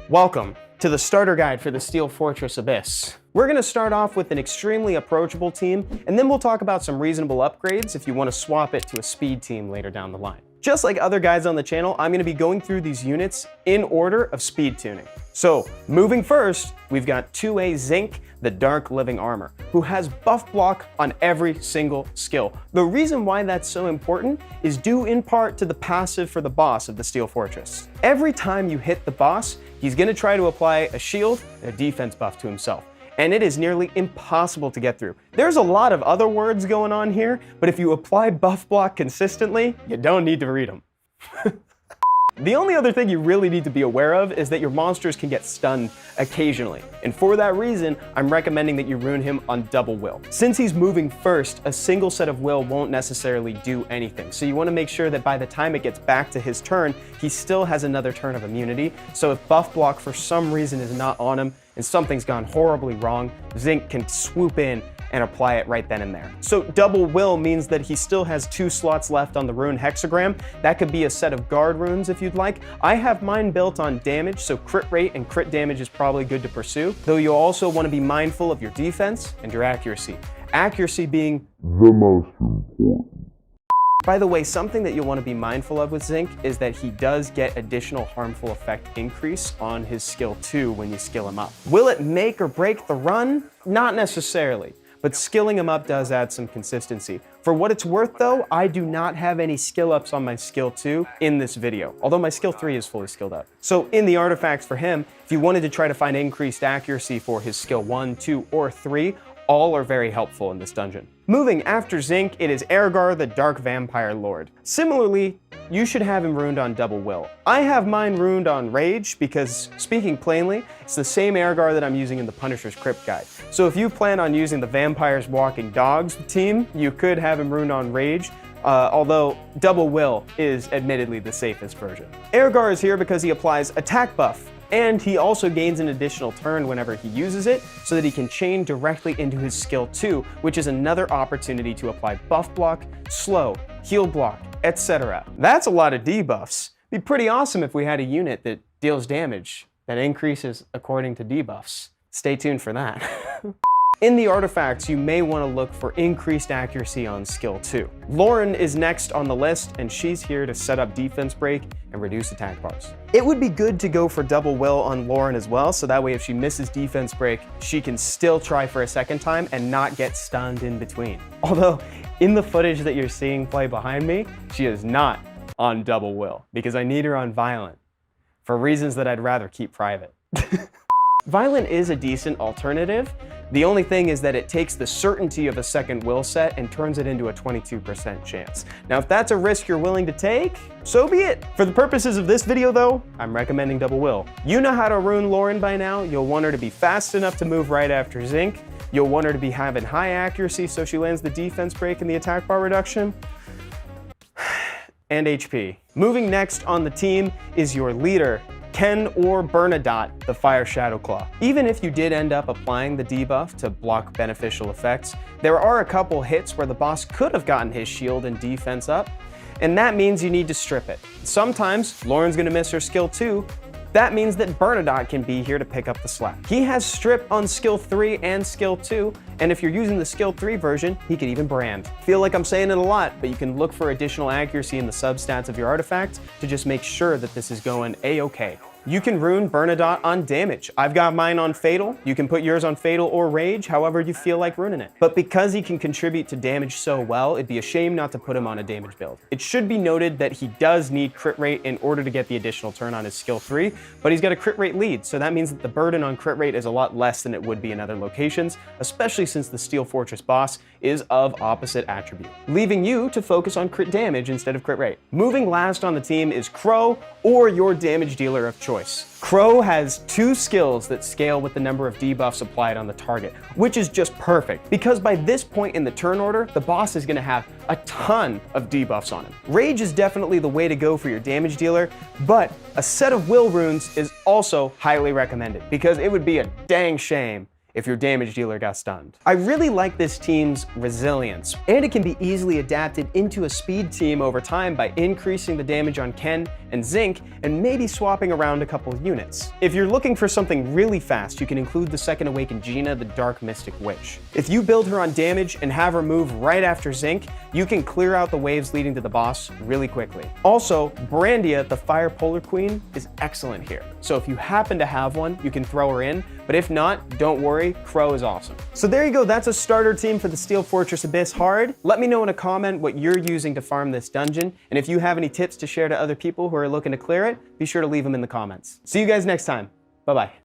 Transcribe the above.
Welcome to the starter guide for the Steel Fortress Abyss. We're going to start off with an extremely approachable team, and then we'll talk about some reasonable upgrades if you want to swap it to a speed team later down the line. Just like other guides on the channel, I'm going to be going through these units in order of speed tuning. So, moving first, we've got 2A Zinc, the Dark Living Armor, who has buff block on every single skill. The reason why that's so important is due in part to the passive for the boss of the Steel Fortress. Every time you hit the boss, he's going to try to apply a shield and a defense buff to himself, and it is nearly impossible to get through. There's a lot of other words going on here, but if you apply buff block consistently, you don't need to read them. The only other thing you really need to be aware of is that your monsters can get stunned occasionally. And for that reason, I'm recommending that you rune him on double will. Since he's moving first, a single set of will won't necessarily do anything. So you want to make sure that by the time it gets back to his turn, he still has another turn of immunity. So if buff block for some reason is not on him and something's gone horribly wrong, Zinc can swoop in and apply it right then and there. So double will means that he still has 2 slots left on the rune hexagram. That could be a set of guard runes if you'd like. I have mine built on damage, so crit rate and crit damage is probably good to pursue, though you'll also want to be mindful of your defense and your accuracy. Accuracy being the most important. By the way, something that you'll want to be mindful of with Zinc is that he does get additional harmful effect increase on his skill 2 when you skill him up. Will it make or break the run? Not necessarily. But skilling him up does add some consistency. For what it's worth though, I do not have any skill ups on my skill 2 in this video, although my skill 3 is fully skilled up. So in the artifacts for him, if you wanted to try to find increased accuracy for his skill 1, 2, or 3, all are very helpful in this dungeon. Moving after Zinc, it is Ergar, the Dark Vampire Lord. Similarly, you should have him runed on double will. I have mine runed on Rage because, speaking plainly, it's the same Ergar that I'm using in the Punisher's Crypt Guide. So if you plan on using the Vampires Walking Dogs team, you could have him runed on Rage, although double will is admittedly the safest version. Ergar is here because he applies attack buff, and he also gains an additional turn whenever he uses it, so that he can chain directly into his skill 2, which is another opportunity to apply buff block, slow, heal block, etc. That's a lot of debuffs. It'd be pretty awesome if we had a unit that deals damage that increases according to debuffs. Stay tuned for that. In the artifacts, you may want to look for increased accuracy on skill 2. Lauren is next on the list, and she's here to set up defense break and reduce attack bars. It would be good to go for double will on Lauren as well, so that way if she misses defense break, she can still try for a second time and not get stunned in between. Although, in the footage that you're seeing play behind me, she is not on double will, because I need her on violent, for reasons that I'd rather keep private. Violent is a decent alternative. The only thing is that it takes the certainty of a second will set and turns it into a 22% chance. Now, if that's a risk you're willing to take, so be it. For the purposes of this video though, I'm recommending double will. You know how to rune Lauren by now. You'll want her to be fast enough to move right after Zinc. You'll want her to be having high accuracy so she lands the defense break and the attack bar reduction. And HP. Moving next on the team is your leader, Ken or Bernadotte, the Fire Shadow Claw. Even if you did end up applying the debuff to block beneficial effects, there are a couple hits where the boss could have gotten his shield and defense up, and that means you need to strip it. Sometimes Lauren's gonna miss her skill 2. That means that Bernadotte can be here to pick up the slack. He has strip on skill 3 and skill 2, and if you're using the skill 3 version, he can even brand. Feel like I'm saying it a lot, but you can look for additional accuracy in the substats of your artifact to just make sure that this is going A-okay. You can rune Bernadotte on damage. I've got mine on Fatal. You can put yours on Fatal or Rage, however you feel like runing it. But because he can contribute to damage so well, it'd be a shame not to put him on a damage build. It should be noted that he does need crit rate in order to get the additional turn on his skill 3, but he's got a crit rate lead, so that means that the burden on crit rate is a lot less than it would be in other locations, especially since the Steel Fortress boss is of opposite attribute, leaving you to focus on crit damage instead of crit rate. Moving last on the team is Crow, or your damage dealer of choice. Crow has 2 skills that scale with the number of debuffs applied on the target, which is just perfect, because by this point in the turn order, the boss is going to have a ton of debuffs on him. Rage is definitely the way to go for your damage dealer, but a set of will runes is also highly recommended, because it would be a dang shame if your damage dealer got stunned. I really like this team's resilience, and it can be easily adapted into a speed team over time by increasing the damage on Ken and Zinc and maybe swapping around a couple of units. If you're looking for something really fast, you can include the second awakened Gina, the Dark Mystic Witch. If you build her on damage and have her move right after Zinc, you can clear out the waves leading to the boss really quickly. Also, Brandia, the Fire Polar Queen, is excellent here. So if you happen to have one, you can throw her in, but if not, don't worry, Crow is awesome. So there you go, that's a starter team for the Steel Fortress Abyss Hard. Let me know in a comment what you're using to farm this dungeon, and if you have any tips to share to other people who are looking to clear it, be sure to leave them in the comments. See you guys next time. Bye-bye.